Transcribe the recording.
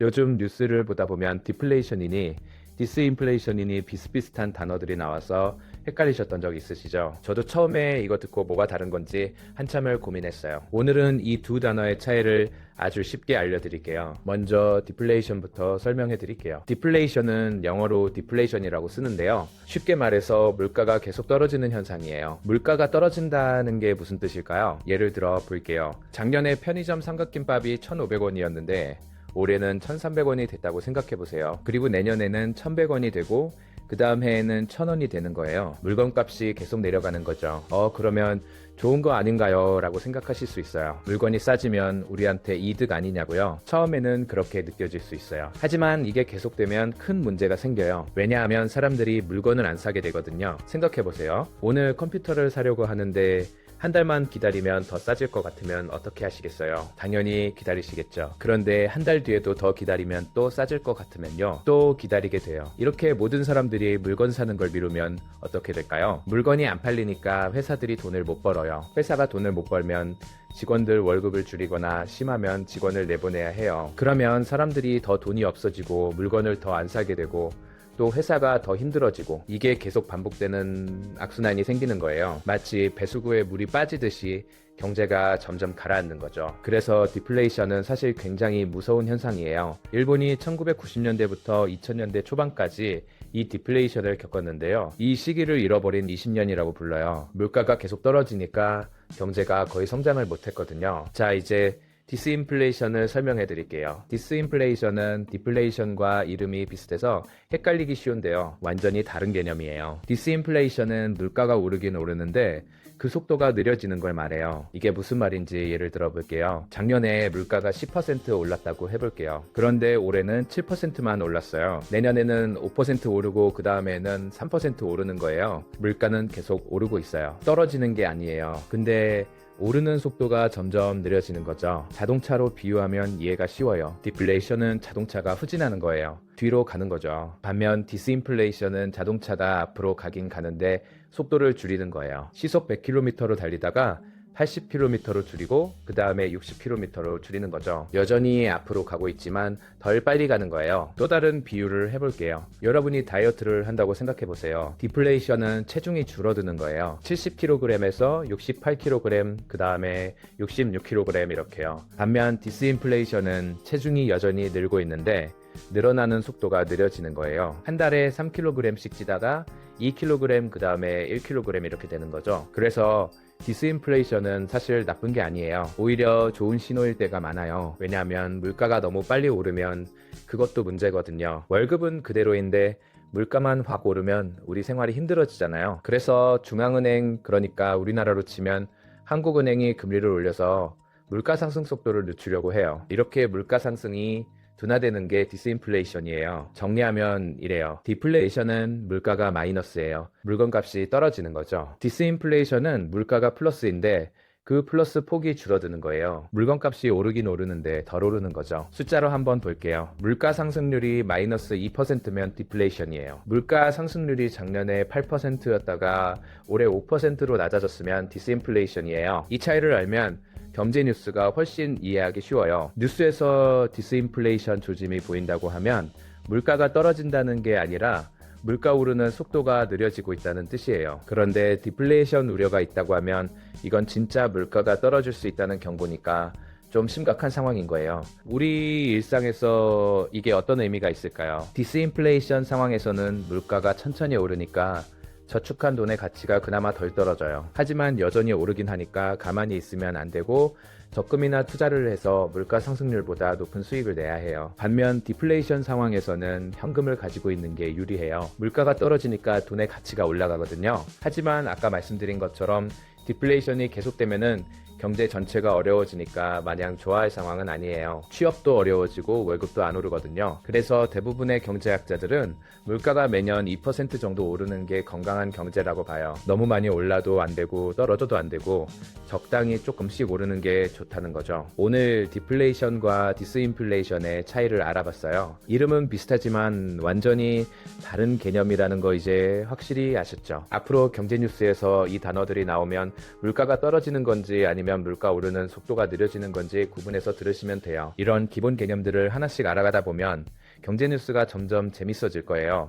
요즘 뉴스를 보다 보면 디플레이션이니 디스인플레이션이니 비슷비슷한 단어들이 나와서 헷갈리셨던 적 있으시죠? 저도 처음에 이거 듣고 뭐가 다른 건지 한참을 고민했어요. 오늘은 이 두 단어의 차이를 아주 쉽게 알려드릴게요. 먼저 디플레이션부터 설명해 드릴게요. 디플레이션은 영어로 디플레이션이라고 쓰는데요. 쉽게 말해서 물가가 계속 떨어지는 현상이에요. 물가가 떨어진다는 게 무슨 뜻일까요? 예를 들어 볼게요. 작년에 편의점 삼각김밥이 1,500원이었는데 올해는 1,300원이 됐다고 생각해 보세요. 그리고 내년에는 1,100원이 되고 그 다음 해에는 1,000원이 되는 거예요. 물건값이 계속 내려가는 거죠. 그러면 좋은 거 아닌가요? 라고 생각하실 수 있어요. 물건이 싸지면 우리한테 이득 아니냐고요? 처음에는 그렇게 느껴질 수 있어요. 하지만 이게 계속되면 큰 문제가 생겨요. 왜냐하면 사람들이 물건을 안 사게 되거든요. 생각해 보세요. 오늘 컴퓨터를 사려고 하는데 한 달만 기다리면 더 싸질 것 같으면 어떻게 하시겠어요? 당연히 기다리시겠죠. 그런데 한 달 뒤에도 더 기다리면 또 싸질 것 같으면요, 또 기다리게 돼요. 이렇게 모든 사람들이 물건 사는 걸 미루면 어떻게 될까요? 물건이 안 팔리니까 회사들이 돈을 못 벌어요. 회사가 돈을 못 벌면 직원들 월급을 줄이거나 심하면 직원을 내보내야 해요. 그러면 사람들이 더 돈이 없어지고 물건을 더 안 사게 되고 또 회사가 더 힘들어지고, 이게 계속 반복되는 악순환이 생기는 거예요. 마치 배수구에 물이 빠지듯이 경제가 점점 가라앉는 거죠. 그래서 디플레이션은 사실 굉장히 무서운 현상이에요. 일본이 1990년대부터 2000년대 초반까지 이 디플레이션을 겪었는데요. 이 시기를 잃어버린 20년이라고 불러요. 물가가 계속 떨어지니까 경제가 거의 성장을 못했거든요. 자, 이제 디스인플레이션을 설명해 드릴게요. 디스인플레이션은 디플레이션과 이름이 비슷해서 헷갈리기 쉬운데요. 완전히 다른 개념이에요. 디스인플레이션은 물가가 오르긴 오르는데 그 속도가 느려지는 걸 말해요. 이게 무슨 말인지 예를 들어 볼게요. 작년에 물가가 10% 올랐다고 해볼게요. 그런데 올해는 7%만 올랐어요. 내년에는 5% 오르고 그 다음에는 3% 오르는 거예요. 물가는 계속 오르고 있어요. 떨어지는 게 아니에요. 근데 오르는 속도가 점점 느려지는 거죠. 자동차로 비유하면 이해가 쉬워요. 디플레이션은 자동차가 후진하는 거예요. 뒤로 가는 거죠. 반면 디스인플레이션은 자동차가 앞으로 가긴 가는데 속도를 줄이는 거예요. 시속 100km로 달리다가 80km로 줄이고 그 다음에 60km로 줄이는 거죠. 여전히 앞으로 가고 있지만 덜 빨리 가는 거예요. 또 다른 비유를 해볼게요. 여러분이 다이어트를 한다고 생각해 보세요. 디플레이션은 체중이 줄어드는 거예요. 70kg에서 68kg, 그 다음에 66kg 이렇게요. 반면 디스인플레이션은 체중이 여전히 늘고 있는데 늘어나는 속도가 느려지는 거예요. 한 달에 3kg씩 찌다가 2kg, 그 다음에 1kg 이렇게 되는 거죠. 그래서 디스인플레이션은 사실 나쁜 게 아니에요. 오히려 좋은 신호일 때가 많아요. 왜냐하면 물가가 너무 빨리 오르면 그것도 문제거든요. 월급은 그대로인데 물가만 확 오르면 우리 생활이 힘들어지잖아요. 그래서 중앙은행, 그러니까 우리나라로 치면 한국은행이 금리를 올려서 물가 상승 속도를 늦추려고 해요. 이렇게 물가 상승이 둔화되는 게 디스인플레이션이에요. 정리하면 이래요. 디플레이션은 물가가 마이너스예요. 물건값이 떨어지는 거죠. 디스인플레이션은 물가가 플러스인데 그 플러스 폭이 줄어드는 거예요. 물건값이 오르긴 오르는데 덜 오르는 거죠. 숫자로 한번 볼게요. 물가 상승률이 마이너스 2%면 디플레이션이에요. 물가 상승률이 작년에 8%였다가 올해 5%로 낮아졌으면 디스인플레이션이에요. 이 차이를 알면 경제 뉴스가 훨씬 이해하기 쉬워요. 뉴스에서 디스인플레이션 조짐이 보인다고 하면 물가가 떨어진다는 게 아니라 물가 오르는 속도가 느려지고 있다는 뜻이에요. 그런데 디플레이션 우려가 있다고 하면 이건 진짜 물가가 떨어질 수 있다는 경고니까 좀 심각한 상황인 거예요. 우리 일상에서 이게 어떤 의미가 있을까요? 디스인플레이션 상황에서는 물가가 천천히 오르니까 저축한 돈의 가치가 그나마 덜 떨어져요. 하지만 여전히 오르긴 하니까 가만히 있으면 안 되고 적금이나 투자를 해서 물가 상승률보다 높은 수익을 내야 해요. 반면 디플레이션 상황에서는 현금을 가지고 있는 게 유리해요. 물가가 떨어지니까 돈의 가치가 올라가거든요. 하지만 아까 말씀드린 것처럼 디플레이션이 계속되면은 경제 전체가 어려워지니까 마냥 좋아할 상황은 아니에요. 취업도 어려워지고 월급도 안 오르거든요. 그래서 대부분의 경제학자들은 물가가 매년 2% 정도 오르는 게 건강한 경제라고 봐요. 너무 많이 올라도 안 되고 떨어져도 안 되고 적당히 조금씩 오르는 게 좋다는 거죠. 오늘 디플레이션과 디스인플레이션의 차이를 알아봤어요. 이름은 비슷하지만 완전히 다른 개념이라는 거 이제 확실히 아셨죠? 앞으로 경제 뉴스에서 이 단어들이 나오면 물가가 떨어지는 건지 아니면 나면 물가 오르는 속도가 느려지는 건지 구분해서 들으시면 돼요. 이런 기본 개념들을 하나씩 알아가다 보면 경제 뉴스가 점점 재밌어질 거예요.